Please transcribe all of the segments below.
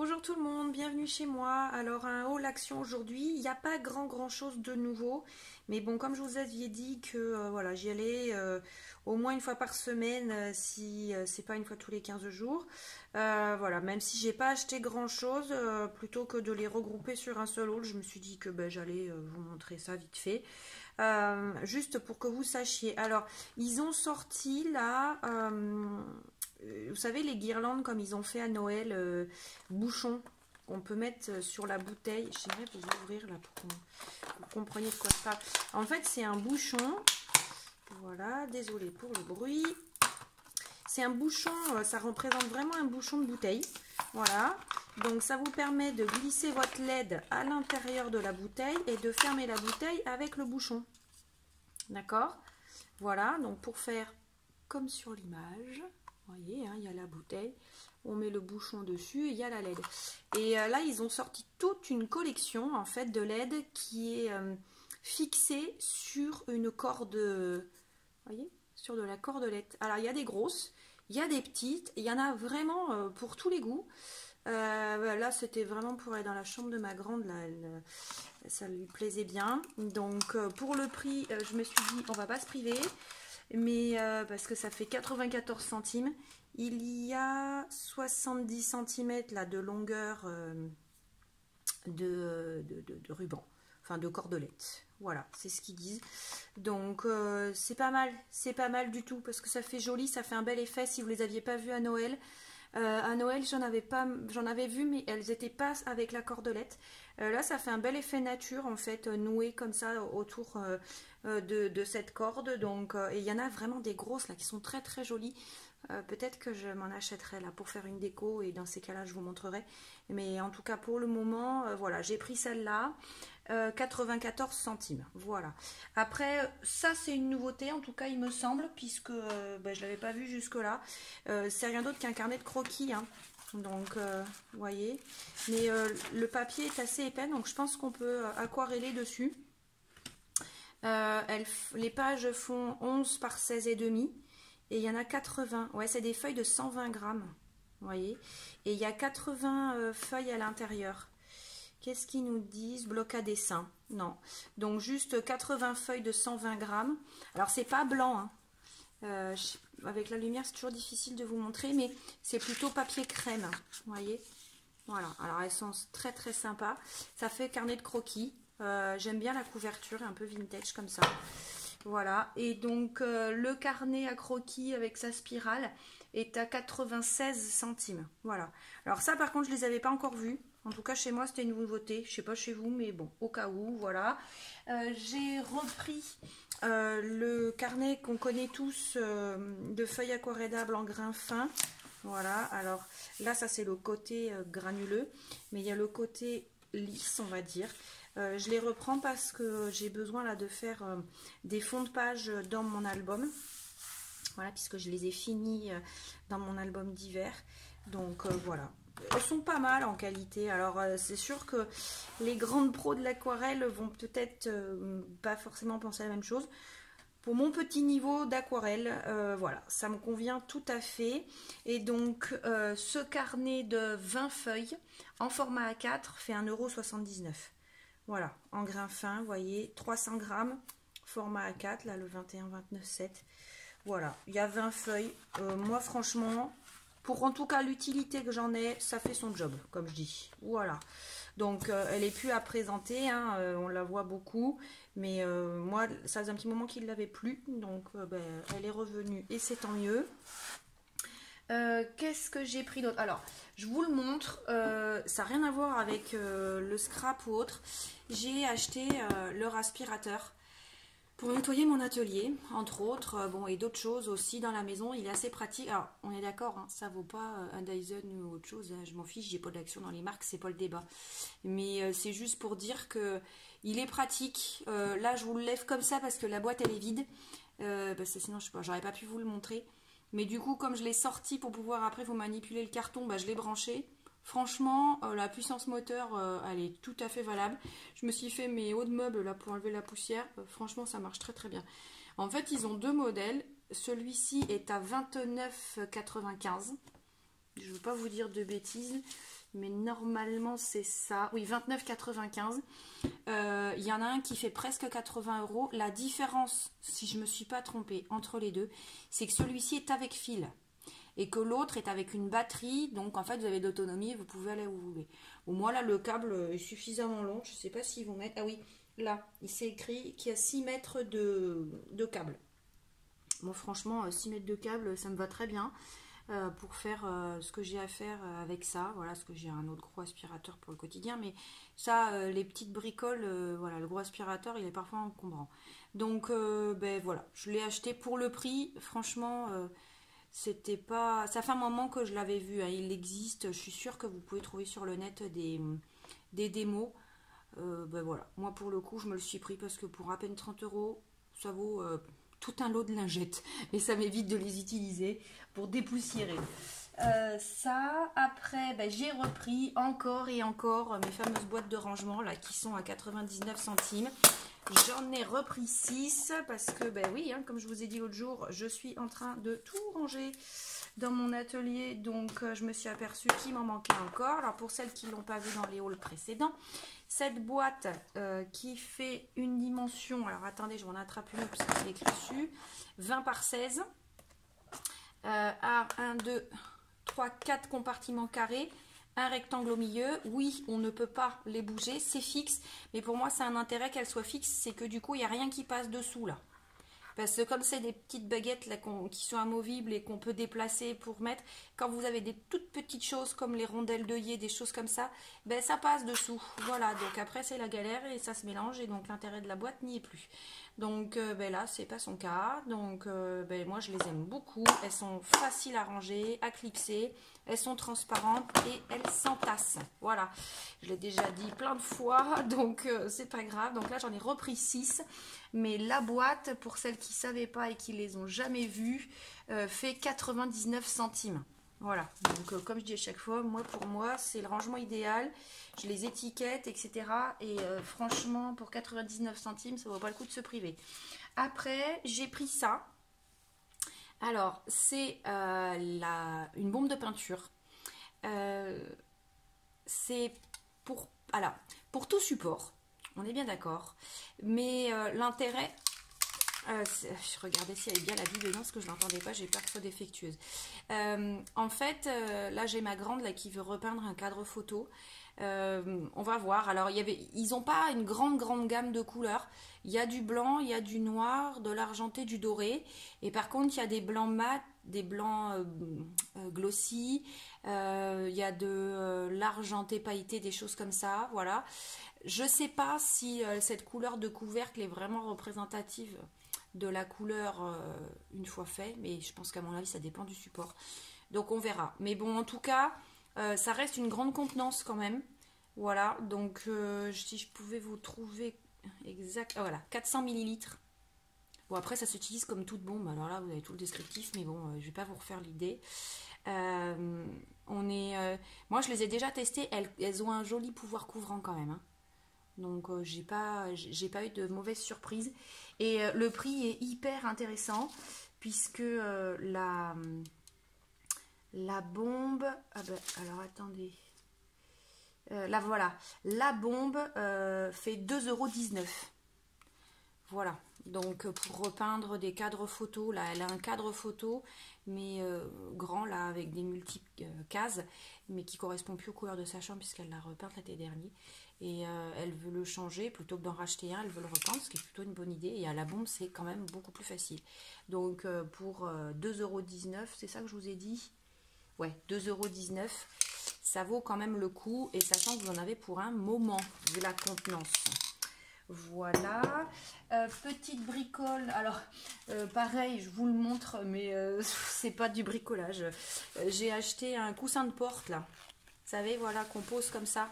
Bonjour tout le monde, bienvenue chez moi. Alors un haul action aujourd'hui, il n'y a pas grand chose de nouveau, mais bon, comme je vous avais dit que voilà, j'y allais au moins une fois par semaine, si c'est pas une fois tous les 15 jours. Voilà, même si j'ai pas acheté grand chose, plutôt que de les regrouper sur un seul haul, je me suis dit que ben, j'allais vous montrer ça vite fait. Juste pour que vous sachiez. Alors, ils ont sorti là, vous savez, les guirlandes comme ils ont fait à Noël, bouchons qu'on peut mettre sur la bouteille. J'aimerais vous ouvrir là pour que vous compreniez de quoi je parle. En fait, c'est un bouchon. Voilà, désolé pour le bruit. C'est un bouchon, ça représente vraiment un bouchon de bouteille. Voilà, donc ça vous permet de glisser votre LED à l'intérieur de la bouteille et de fermer la bouteille avec le bouchon. D'accord? Voilà, donc pour faire comme sur l'image, vous voyez, hein, il y a la bouteille, on met le bouchon dessus et il y a la LED. Et là, ils ont sorti toute une collection en fait de LED qui est fixée sur une corde, vous voyez, sur de la cordelette. Alors, il y a des grosses, il y a des petites, il y en a vraiment pour tous les goûts. Là, c'était vraiment pour aller dans la chambre de ma grande, là, ça lui plaisait bien. Donc, pour le prix, je me suis dit, on va pas se priver, mais parce que ça fait 94 centimes. Il y a 70 cm là, de longueur de ruban, enfin de cordelette. Voilà, c'est ce qu'ils disent. Donc c'est pas mal du tout parce que ça fait joli, ça fait un bel effet si vous les aviez pas vus à Noël. À Noël, j'en avais vu, mais elles n'étaient pas avec la cordelette. Là, ça fait un bel effet nature, en fait, noué comme ça autour de cette corde. Donc, et il y en a vraiment des grosses là qui sont très jolies. Peut-être que je m'en achèterai là pour faire une déco et dans ces cas-là, je vous montrerai. Mais en tout cas, pour le moment, voilà, j'ai pris celle-là. 94 centimes, voilà. Après, ça c'est une nouveauté, en tout cas il me semble, puisque ben, je ne l'avais pas vu jusque là. C'est rien d'autre qu'un carnet de croquis, hein. Donc vous voyez, mais le papier est assez épais, donc je pense qu'on peut aquareller dessus. Les pages font 11 par 16 et demi et il y en a 80. Ouais, c'est des feuilles de 120 grammes, vous voyez, et il y a 80 feuilles à l'intérieur. Qu'est-ce qu'ils nous disent? Bloc à dessin. Non. Donc juste 80 feuilles de 120 grammes. Alors c'est pas blanc, hein. Avec la lumière c'est toujours difficile de vous montrer, mais c'est plutôt papier crème. Vous voyez? Voilà. Alors elles sont très sympas. Ça fait carnet de croquis. J'aime bien la couverture, un peu vintage comme ça. Voilà. Et donc le carnet à croquis avec sa spirale est à 96 centimes. Voilà. Alors ça par contre je les avais pas encore vus. En tout cas, chez moi, c'était une nouveauté. Je ne sais pas chez vous, mais bon, au cas où, voilà. J'ai repris le carnet qu'on connaît tous de feuilles aquarellables en grain fin. Voilà, alors là, ça c'est le côté granuleux, mais il y a le côté lisse, on va dire. Je les reprends parce que j'ai besoin là de faire des fonds de page dans mon album. Voilà, puisque je les ai finis dans mon album d'hiver. Donc voilà. Elles sont pas mal en qualité. Alors c'est sûr que les grandes pros de l'aquarelle vont peut-être pas forcément penser à la même chose. Pour mon petit niveau d'aquarelle, voilà, ça me convient tout à fait. Et donc ce carnet de 20 feuilles en format A4 fait 1,79 €. Voilà, en grain fin, vous voyez, 300 grammes, format A4, là le 21-29-7. Voilà, il y a 20 feuilles. Moi franchement, pour en tout cas l'utilité que j'en ai, ça fait son job, comme je dis. Voilà. Donc elle est plus à présenter, hein, on la voit beaucoup. Mais moi, ça faisait un petit moment qu'il ne l'avait plus. Donc ben, elle est revenue et c'est tant mieux. Qu'est-ce que j'ai pris d'autre? Alors, je vous le montre. Ça n'a rien à voir avec le scrap ou autre. J'ai acheté leur aspirateur pour nettoyer mon atelier, entre autres, bon, et d'autres choses aussi dans la maison. Il est assez pratique. Alors, on est d'accord, hein, ça vaut pas un Dyson ou autre chose, hein, je m'en fiche, j'ai pas d'action dans les marques, c'est pas le débat. Mais c'est juste pour dire que il est pratique. Là, je vous le lève comme ça parce que la boîte, elle est vide. Parce que sinon, je sais pas, j'aurais pas pu vous le montrer. Mais du coup, comme je l'ai sorti pour pouvoir après vous manipuler le carton, bah, je l'ai branché. Franchement, la puissance moteur, elle est tout à fait valable. Je me suis fait mes hauts de meubles là pour enlever la poussière. Franchement, ça marche très bien. En fait, ils ont deux modèles. Celui-ci est à 29,95 €. Je ne veux pas vous dire de bêtises. mais normalement c'est ça. Oui, 29,95. Il y en a un qui fait presque 80 €. La différence, si je ne me suis pas trompée, entre les deux, c'est que celui-ci est avec fil et que l'autre est avec une batterie. Donc en fait, vous avez de l'autonomie et vous pouvez aller où vous voulez. Bon, moi là, le câble est suffisamment long. Je ne sais pas s'ils vont mettre... Ah oui, là, il s'est écrit qu'il y a 6 mètres de câble. Bon, franchement, 6 mètres de câble, ça me va très bien. Pour faire ce que j'ai à faire avec ça. Voilà, parce que j'ai un autre gros aspirateur pour le quotidien. Mais ça, les petites bricoles, voilà, le gros aspirateur, il est parfois encombrant. Donc, ben voilà, je l'ai acheté pour le prix. Franchement, c'était pas... Ça fait un moment que je l'avais vu. Hein, il existe. Je suis sûre que vous pouvez trouver sur le net des démos. Ben voilà, moi pour le coup, je me le suis pris parce que pour à peine 30 €, ça vaut... tout un lot de lingettes et ça m'évite de les utiliser pour dépoussiérer. Ça, après, ben, j'ai repris encore et encore mes fameuses boîtes de rangement là qui sont à 99 centimes. J'en ai repris 6 parce que, ben oui, hein, comme je vous ai dit l'autre jour, je suis en train de tout ranger dans mon atelier, donc je me suis aperçue qu'il m'en manquait encore. Alors pour celles qui ne l'ont pas vu dans les hauls précédents, cette boîte qui fait une dimension, alors attendez, je m'en attrape une parce que c'est écrit dessus, 20 par 16, à 1, 2, 3, 4 compartiments carrés, un rectangle au milieu. Oui, on ne peut pas les bouger, c'est fixe, mais pour moi c'est un intérêt qu'elle soit fixe, c'est que du coup il n'y a rien qui passe dessous là. Parce que comme c'est des petites baguettes là, qui sont amovibles et qu'on peut déplacer pour mettre, quand vous avez des toutes petites choses comme les rondelles d'œillet, des choses comme ça, ben ça passe dessous. Voilà, donc après c'est la galère et ça se mélange et donc l'intérêt de la boîte n'y est plus. Donc ben là c'est pas son cas, donc ben, moi je les aime beaucoup. Elles sont faciles à ranger, à clipser, elles sont transparentes et elles s'entassent. Voilà, je l'ai déjà dit plein de fois, donc c'est pas grave. Donc là j'en ai repris 6. Mais la boîte, pour celles qui ne savaient pas et qui les ont jamais vues, fait 99 centimes. Voilà, donc comme je dis à chaque fois, pour moi, c'est le rangement idéal. Je les étiquette, etc. Et franchement, pour 99 centimes, ça ne vaut pas le coup de se priver. Après, j'ai pris ça. Alors, c'est une bombe de peinture. C'est pour tout support. On est bien d'accord. Mais l'intérêt... je regardais si elle est bien la vie dedans, parce que je ne l'entendais pas, j'ai peur que ce soit défectueuse. En fait, là j'ai ma grande là, qui veut repeindre un cadre photo. On va voir. Alors, ils n'ont pas une grande gamme de couleurs. Il y a du blanc, il y a du noir, de l'argenté, du doré. Et par contre, il y a des blancs mat, des blancs glossy. Il y a de l'argenté pailleté, des choses comme ça. Voilà. Je ne sais pas si cette couleur de couvercle est vraiment représentative de la couleur une fois fait, mais je pense qu'à mon avis ça dépend du support. Donc on verra. Mais bon, en tout cas, ça reste une grande contenance quand même. Voilà, donc si je pouvais vous trouver exact, voilà, 400 ml. Bon, après ça s'utilise comme toute bombe, alors là vous avez tout le descriptif, mais bon, je vais pas vous refaire l'idée. Moi je les ai déjà testées, elles ont un joli pouvoir couvrant quand même, hein. Donc j'ai pas eu de mauvaise surprise. Et le prix est hyper intéressant puisque la bombe... Ah ben, alors attendez. Là voilà. La bombe fait 2,19 €. Voilà. Donc pour repeindre des cadres photos, là elle a un cadre photo mais grand là avec des multiples cases, mais qui correspond plus aux couleurs de sa chambre puisqu'elle l'a repeinte l'été dernier. Et elle veut le changer, plutôt que d'en racheter un, elle veut le repeindre, ce qui est plutôt une bonne idée. Et à la bombe, c'est quand même beaucoup plus facile. Donc pour 2,19 €, c'est ça que je vous ai dit? Ouais, 2,19 €, ça vaut quand même le coup. Et sachant que vous en avez pour un moment, vu la contenance. Voilà. Petite bricole. Alors, pareil, je vous le montre, mais c'est pas du bricolage. J'ai acheté un coussin de porte, là. Vous savez, voilà, qu'on pose comme ça.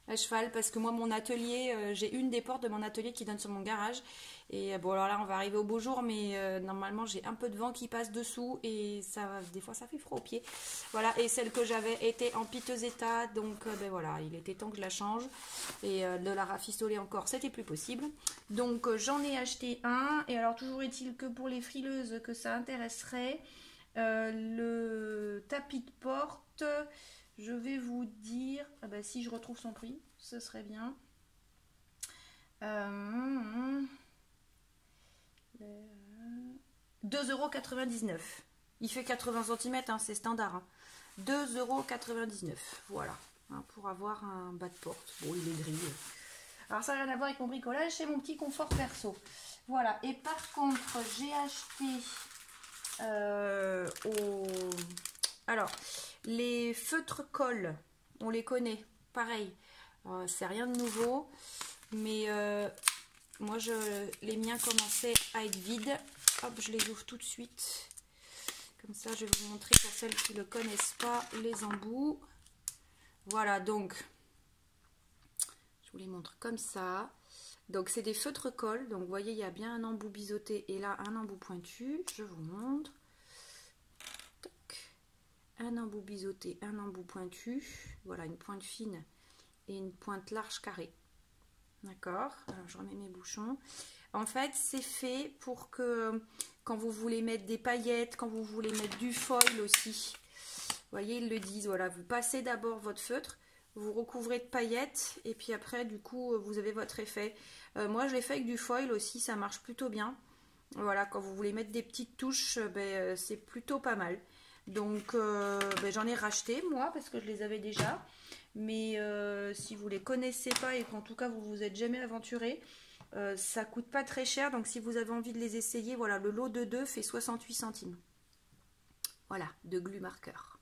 À cheval, parce que moi mon atelier, j'ai une des portes de mon atelier qui donne sur mon garage et bon alors là on va arriver au beau jour, mais normalement j'ai un peu de vent qui passe dessous et ça, des fois ça fait froid aux pieds. Voilà, et celle que j'avais était en piteux état, donc ben voilà, il était temps que je la change et de la rafistoler encore c'était plus possible, donc j'en ai acheté un. Et alors toujours est-il que pour les frileuses que ça intéresserait, le tapis de porte, je vais vous dire, ah bah, si je retrouve son prix, ce serait bien. 2,99 €. Il fait 80 cm, hein, c'est standard. Hein. 2,99 €. Voilà, hein, pour avoir un bas de porte. Bon, il est gris. Alors ça n'a rien à voir avec mon bricolage, c'est mon petit confort perso. Voilà, et par contre, j'ai acheté alors, les feutres colle, on les connaît, pareil. C'est rien de nouveau, mais moi, les miens commençaient à être vides. Hop, je les ouvre tout de suite. Comme ça, je vais vous montrer pour celles qui ne le connaissent pas, les embouts. Voilà, donc, je vous les montre comme ça. Donc, c'est des feutres colle. Donc, vous voyez, il y a bien un embout biseauté et là, un embout pointu. Je vous montre. Un embout biseauté, un embout pointu. Voilà, une pointe fine et une pointe large carrée. D'accord, alors je remets mes bouchons. En fait, c'est fait pour que quand vous voulez mettre des paillettes, quand vous voulez mettre du foil aussi, vous voyez, ils le disent, voilà, vous passez d'abord votre feutre, vous recouvrez de paillettes et puis après, du coup, vous avez votre effet. Moi, je l'ai fait avec du foil aussi, ça marche plutôt bien. Voilà, quand vous voulez mettre des petites touches, c'est plutôt pas mal. Donc, j'en ai racheté, moi, parce que je les avais déjà. Mais si vous les connaissez pas et qu'en tout cas vous vous êtes jamais aventuré, ça coûte pas très cher. Donc si vous avez envie de les essayer, voilà, le lot de 2 fait 68 centimes. Voilà, de glue marqueur.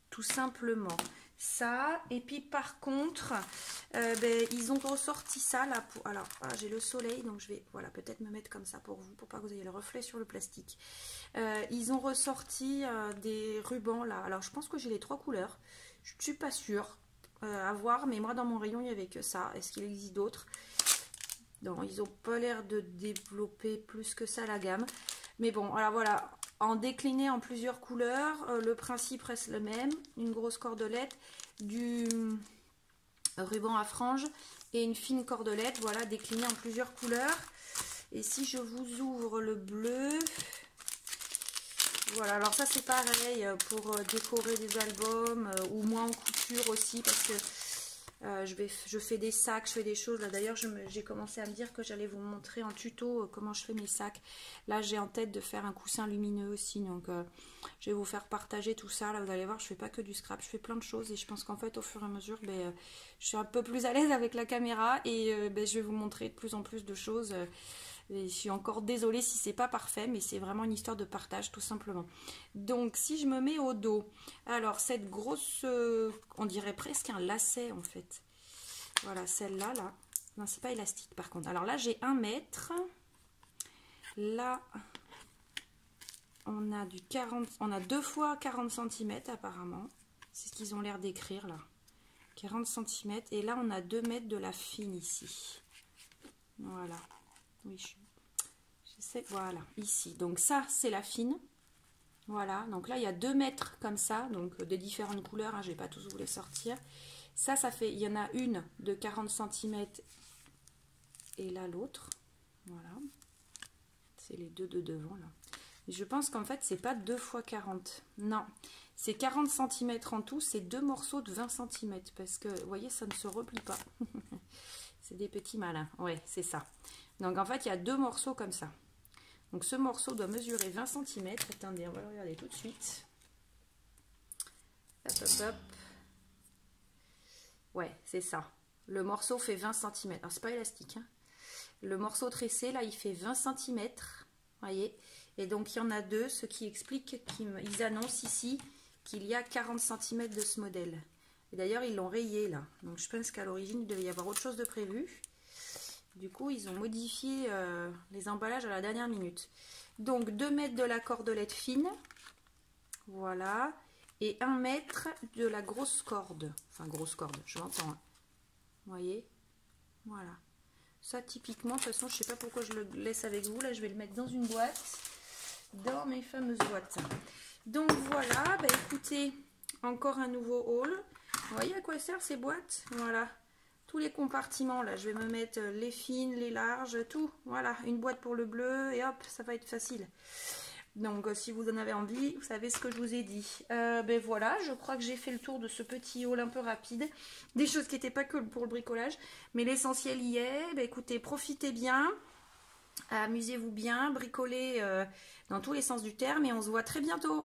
Tout simplement ça. Et puis par contre, ils ont ressorti ça là. Alors, j'ai le soleil, donc je vais peut-être me mettre comme ça pour vous, pour pas que vous ayez le reflet sur le plastique. Ils ont ressorti des rubans là. Alors je pense que j'ai les 3 couleurs. Je ne suis pas sûre. À voir, mais moi dans mon rayon il n'y avait que ça. Est-ce qu'il existe d'autres? Non, ils n'ont pas l'air de développer plus que ça la gamme. Mais bon, alors voilà, en décliné en plusieurs couleurs, le principe reste le même. Une grosse cordelette, du ruban à franges et une fine cordelette, voilà, décliné en plusieurs couleurs. Et si je vous ouvre le bleu, voilà, alors ça c'est pareil pour décorer des albums ou moi en couture aussi parce que je fais des sacs, je fais des choses. Là d'ailleurs j'ai commencé à me dire que j'allais vous montrer en tuto comment je fais mes sacs. Là j'ai en tête de faire un coussin lumineux aussi, donc je vais vous faire partager tout ça. Là vous allez voir, je fais pas que du scrap, je fais plein de choses et je pense qu'en fait au fur et à mesure je suis un peu plus à l'aise avec la caméra et je vais vous montrer de plus en plus de choses. Et je suis encore désolée si c'est pas parfait, mais c'est vraiment une histoire de partage tout simplement. Donc si je me mets au dos, alors cette grosse, on dirait presque un lacet en fait. Voilà, celle-là, là. Non, c'est pas élastique par contre. Alors là, j'ai 1 mètre. Là, on a du 40, on a 2 fois 40 cm apparemment. C'est ce qu'ils ont l'air d'écrire là. 40 cm. Et là, on a 2 mètres de la fine ici. Voilà. Oui, je sais, voilà, ici. Donc ça, c'est la fine. Voilà, donc là, il y a 2 mètres comme ça, donc de différentes couleurs, hein, je ne vais pas tous vous les sortir. Ça fait, il y en a une de 40 cm et là, l'autre. Voilà. C'est les deux de devant, là. Et je pense qu'en fait, c'est pas 2 fois 40. Non, c'est 40 cm en tout, c'est 2 morceaux de 20 cm, parce que, vous voyez, ça ne se replie pas. C'est des petits malins, ouais, c'est ça. Donc en fait, il y a 2 morceaux comme ça. Donc ce morceau doit mesurer 20 cm. Attendez, on va le regarder tout de suite. Hop, hop, hop. Ouais, c'est ça. Le morceau fait 20 cm. Alors, c'est pas élastique. Hein. Le morceau tressé, là, il fait 20 cm. Voyez. Et donc, il y en a 2, ce qui explique qu'ils annoncent ici qu'il y a 40 cm de ce modèle. Et d'ailleurs, ils l'ont rayé, là. Donc, je pense qu'à l'origine, il devait y avoir autre chose de prévu. Du coup, ils ont modifié les emballages à la dernière minute. Donc, 2 mètres de la cordelette fine. Voilà. Et 1 mètre de la grosse corde. Enfin, grosse corde, je l'entends. Hein. Vous voyez? Voilà. Ça, typiquement, de toute façon, je ne sais pas pourquoi je le laisse avec vous. Là, je vais le mettre dans une boîte. Dans mes fameuses boîtes. Donc, voilà. Bah, écoutez, encore un nouveau haul. Vous voyez à quoi servent ces boîtes? Voilà. Tous les compartiments, là, je vais me mettre les fines, les larges, tout. Voilà, une boîte pour le bleu et hop, ça va être facile. Donc si vous en avez envie, vous savez ce que je vous ai dit. Ben voilà, je crois que j'ai fait le tour de ce petit haul un peu rapide. Des choses qui n'étaient pas que pour le bricolage. Mais l'essentiel y est. Ben écoutez, profitez bien. Amusez-vous bien, bricolez dans tous les sens du terme. Et on se voit très bientôt.